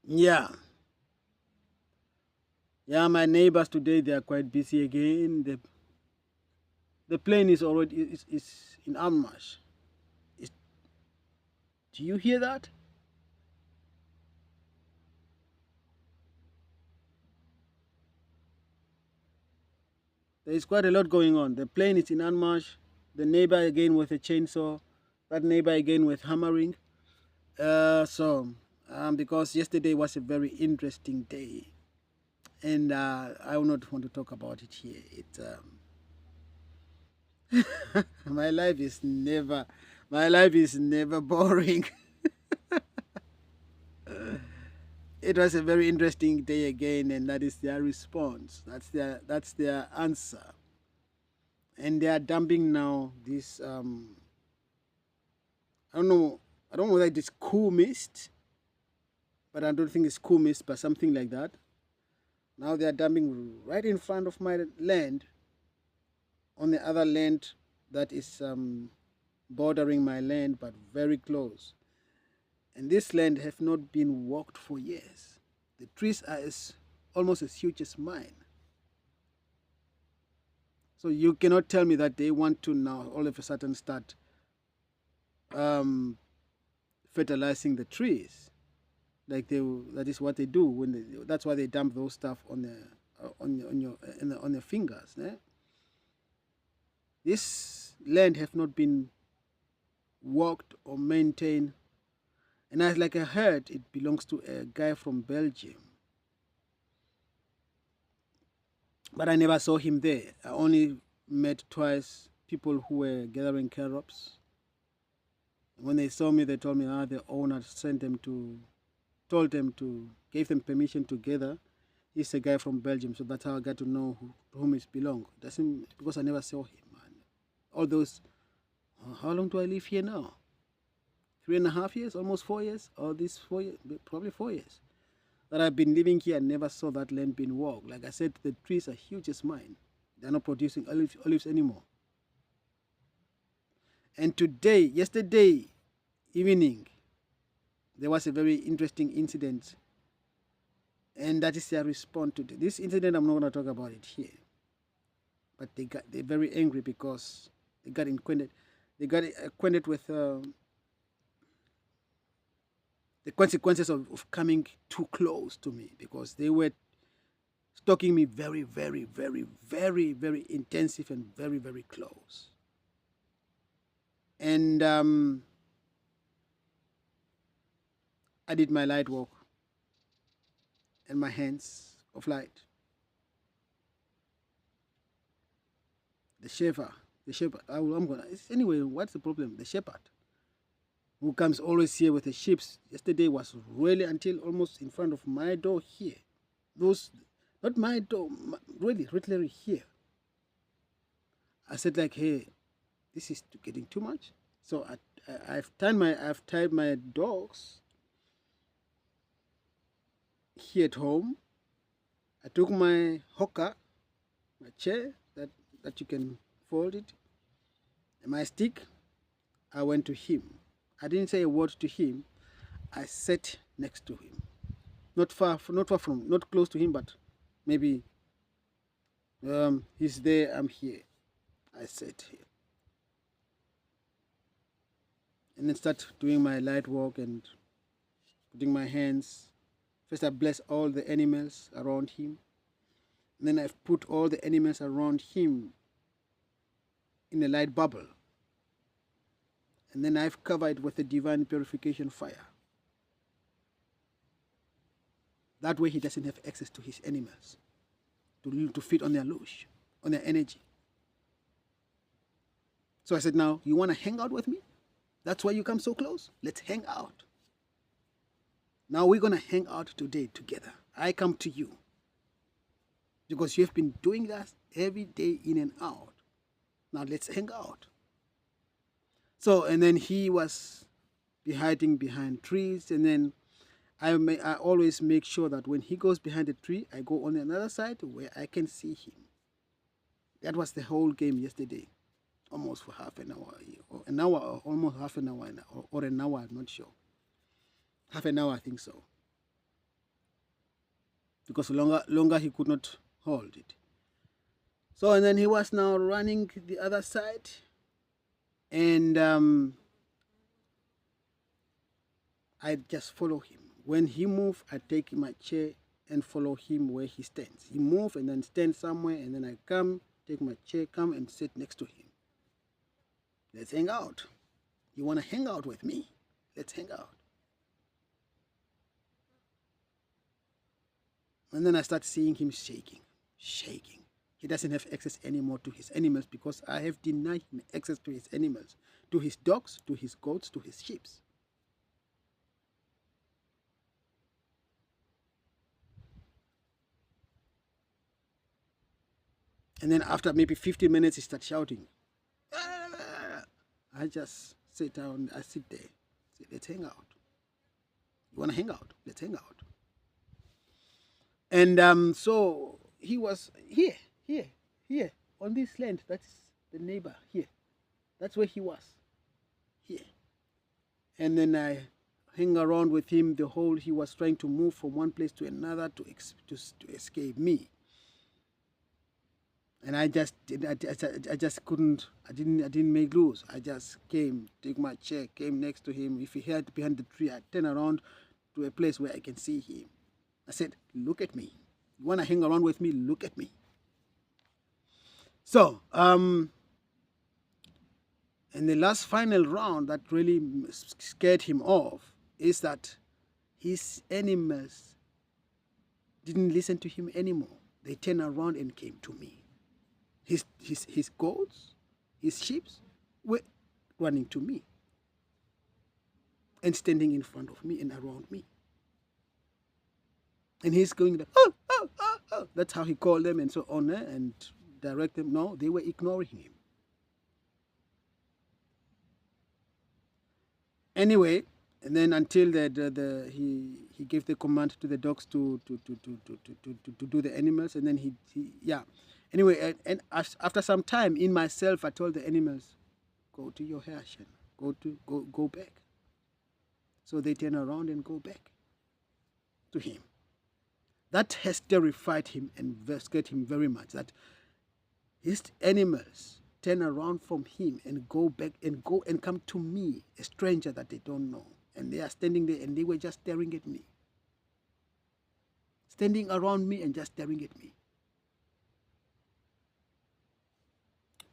Yeah, yeah. My neighbors today they are quite busy again. The plane is already is in Anmarsch. Is, do you hear that? There is quite a lot going on. The plane is in Anmarsch. The neighbor again with a chainsaw. That neighbor again with hammering. Because yesterday was a very interesting day, and I will not want to talk about it here. My life is never, my life is never boring. It was a very interesting day again, and that is their response. That's their answer, and they are dumping now this. I don't know. I don't know whether it is cool mist, but I don't think it's cool mist, but something like that. Now they are dumping right in front of my land, on the other land that is bordering my land, but very close. And this land have not been walked for years. The trees are almost as huge as mine. So you cannot tell me that they want to now all of a sudden start um, fertilizing the trees. Like that is what they do that's why they dump those stuff on the on your on their fingers. Eh? This land have not been walked or maintained, and as like I heard, it belongs to a guy from Belgium, but I never saw him there. I only met twice people who were gathering carrots. When they saw me, they told me, the owner sent them to, told them to, gave them permission to gather. He's a guy from Belgium, so that's how I got to know to whom it belonged. Doesn't because I never saw him. Man. All those, how long do I live here now? 3.5 years, almost 4 years, or this 4 years, probably 4 years that I've been living here. I never saw that land being walked. Like I said, the trees are huge as mine. They're not producing olives anymore. And yesterday evening, there was a very interesting incident, and that is their response to this incident. I'm not going to talk about it here, but they're very angry because they got acquainted. They got acquainted with the consequences of coming too close to me, because they were stalking me very, very, very, very, very intensive and very, very close. And I did my light work and my hands of light. The shepherd, the shepherd. I'm gonna. Anyway, what's the problem? The shepherd, who comes always here with the sheep. Yesterday was really until almost in front of my door here. Those, not my door, really, literally here. I said like, hey, this is getting too much. So I've tied my dogs here at home. I took my hookah, my chair that you can fold it, and my stick. I went to him. I didn't say a word to him. I sat next to him, not far from, not close to him, but maybe he's there, I'm here. I sat here and then start doing my light work and putting my hands. First, I bless all the animals around him. And then I've put all the animals around him in a light bubble. And then I've covered with the divine purification fire. That way he doesn't have access to his animals to feed on their lush, on their energy. So I said, now, you want to hang out with me? That's why you come so close? Let's hang out. Now we're going to hang out today together. I come to you because you have been doing that every day in and out. Now let's hang out. So, and then he was hiding behind trees, and then I always make sure that when he goes behind the tree, I go on another side where I can see him. That was the whole game yesterday, almost for half an hour, or an hour, or almost half an hour, or an hour, I'm not sure. Half an hour, I think so. because longer he could not hold it. So, and then he was now running the other side, and I just follow him. When he move, I take my chair and follow him where he stands. He move and then stand somewhere, and then I come, take my chair, come and sit next to him. Let's hang out. You want to hang out with me? Let's hang out. And then I start seeing him shaking. He doesn't have access anymore to his animals because I have denied him access to his animals, to his dogs, to his goats, to his sheep. And then after maybe 15 minutes, he starts shouting. "Ah!" I just sit down. I sit there. Say, let's hang out. You want to hang out? Let's hang out. And so he was here, on this land. That's the neighbor here. That's where he was, here. And then I hang around with him the whole. He was trying to move from one place to another to escape me. And I just couldn't. I didn't make loose. I just came, take my chair, came next to him. If he hid behind the tree, I turn around to a place where I can see him. I said, "Look at me. You want to hang around with me? Look at me." So, and the last final round that really scared him off is that his animals didn't listen to him anymore. They turned around and came to me. His goats, his sheep were running to me and standing in front of me and around me. And he's going like, "Oh, oh, oh, oh." That's how he called them and so on, and direct them. No, they were ignoring him. Anyway, and then until he gave the command to the dogs to do the animals, and then he Anyway, and after some time in myself, I told the animals, "Go to your Hashem. Go back." So they turn around and go back to him. That has terrified him and scared him very much, that his animals turn around from him and go back and come to me, a stranger that they don't know. And they are standing there and they were just staring at me. Standing around me and just staring at me.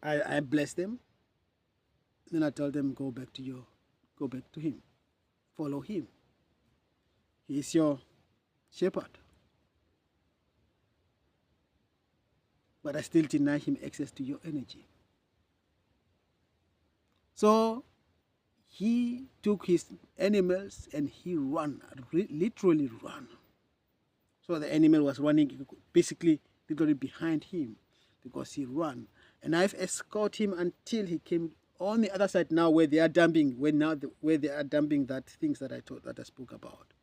I bless them. Then I tell them, go back to him. Follow him. He is your shepherd. But I still deny him access to your energy. So he took his animals and he ran, literally ran. So the animal was running basically literally behind him because he ran. And I've escorted him until he came on the other side now where they are dumping, where they are dumping that things that I spoke about.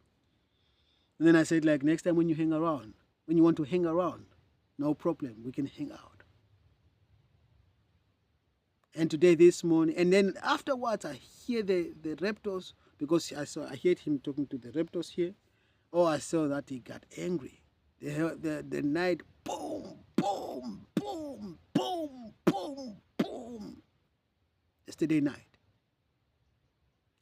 And then I said, like, next time when you want to hang around, no problem, we can hang out. And today, this morning, and then afterwards, I hear the raptors, because I heard him talking to the raptors here. Oh, I saw that he got angry. The night, boom, boom, boom, boom, boom, boom. Yesterday night.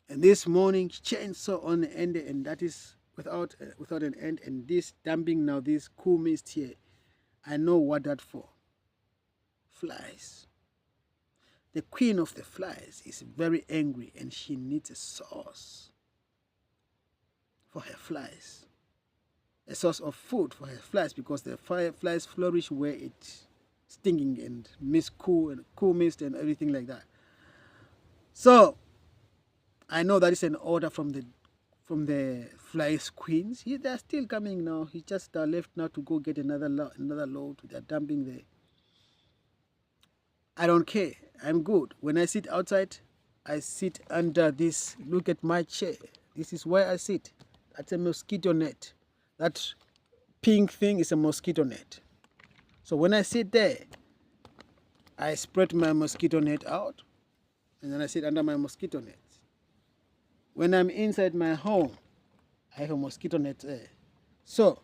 And this morning, chainsaw on the end, and that is without an end. And this dumping now, this cool mist here, I know what that for. Flies. The queen of the flies is very angry and she needs a source for her flies. A source of food for her flies, because the flies flourish where it's stinging and cool mist and everything like that. So I know that is an order from the flies queens. They're still coming now. He just left now to go get another load. They're dumping there. I don't care. I'm good. When I sit outside, I sit under this. Look at my chair. This is where I sit. That's a mosquito net. That pink thing is a mosquito net. So when I sit there, I spread my mosquito net out, and then I sit under my mosquito net. When I'm inside my home, I have a mosquito net there. So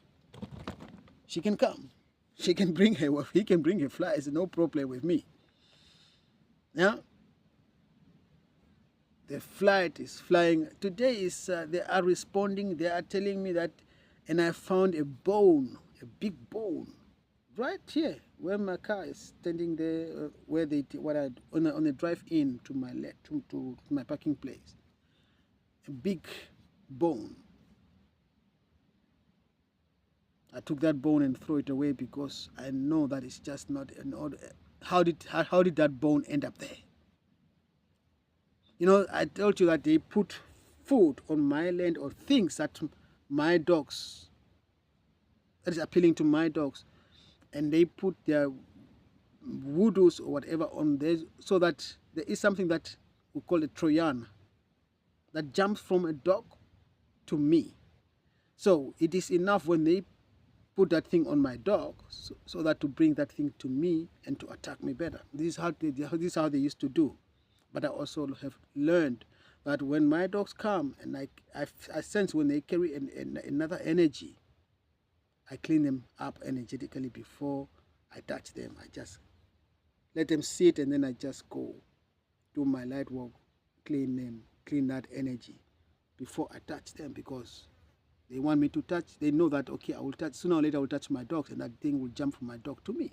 she can come. She can bring her, he can bring her flies, no problem with me. Yeah? The flight is flying. Today is, they are responding, they are telling me that, and I found a bone, a big bone, right here, where my car is standing there, where they, on the drive-in to my left, to my parking place. A big bone. I took that bone and threw it away because I know that it's just not an order. How did that bone end up there? You know, I told you that they put food on my land or things that my dogs, that is appealing to my dogs, and they put their voodoos or whatever on there so that there is something that we call a Trojan that jumps from a dog to me. So it is enough when they put that thing on my dog so that to bring that thing to me and to attack me better. This is how they used to do. But I also have learned that when my dogs come and I sense when they carry another energy, I clean them up energetically before I touch them. I just let them sit and then I just go do my light work, clean them, clean that energy before I touch them, because they want me to touch. They know that, okay, I will touch, sooner or later I will touch my dogs and that thing will jump from my dog to me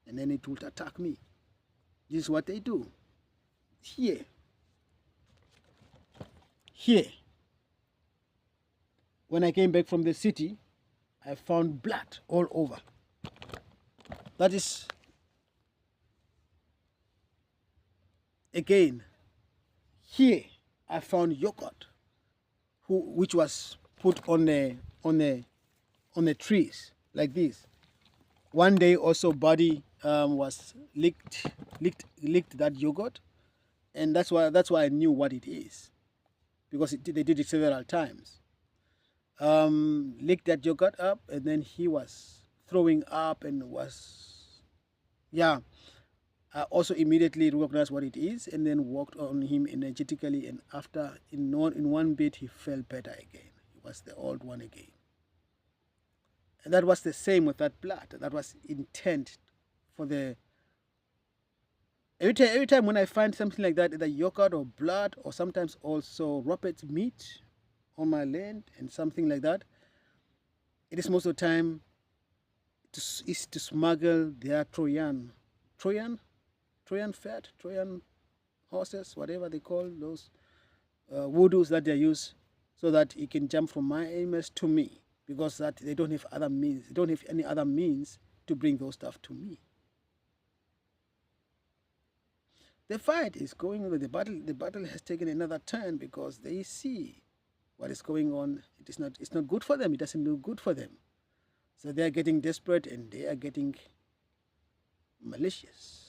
and then it will attack me. This is what they do. Here, when I came back from the city, I found blood all over. That is, again, here I found yogurt, which was put on the trees like this. One day also, Buddy was licked that yogurt, and that's why I knew what it is, because they did it several times. Licked that yogurt up, and then he was throwing up and was, yeah. I also immediately recognized what it is and then worked on him energetically, and after in one bit he felt better again. He was the old one again. And that was the same with that blood. That was intent for the every time when I find something like that, either yogurt or blood or sometimes also rabbit meat on my land and something like that, it is most of the time is to smuggle their Trojan fat, Trojan horses, whatever they call those voodoos that they use, so that it can jump from my animals to me, because that they don't have other means. They don't have any other means to bring those stuff to me. The fight is going on. The battle has taken another turn because they see what is going on. It's not good for them. It doesn't look good for them. So they are getting desperate and they are getting malicious.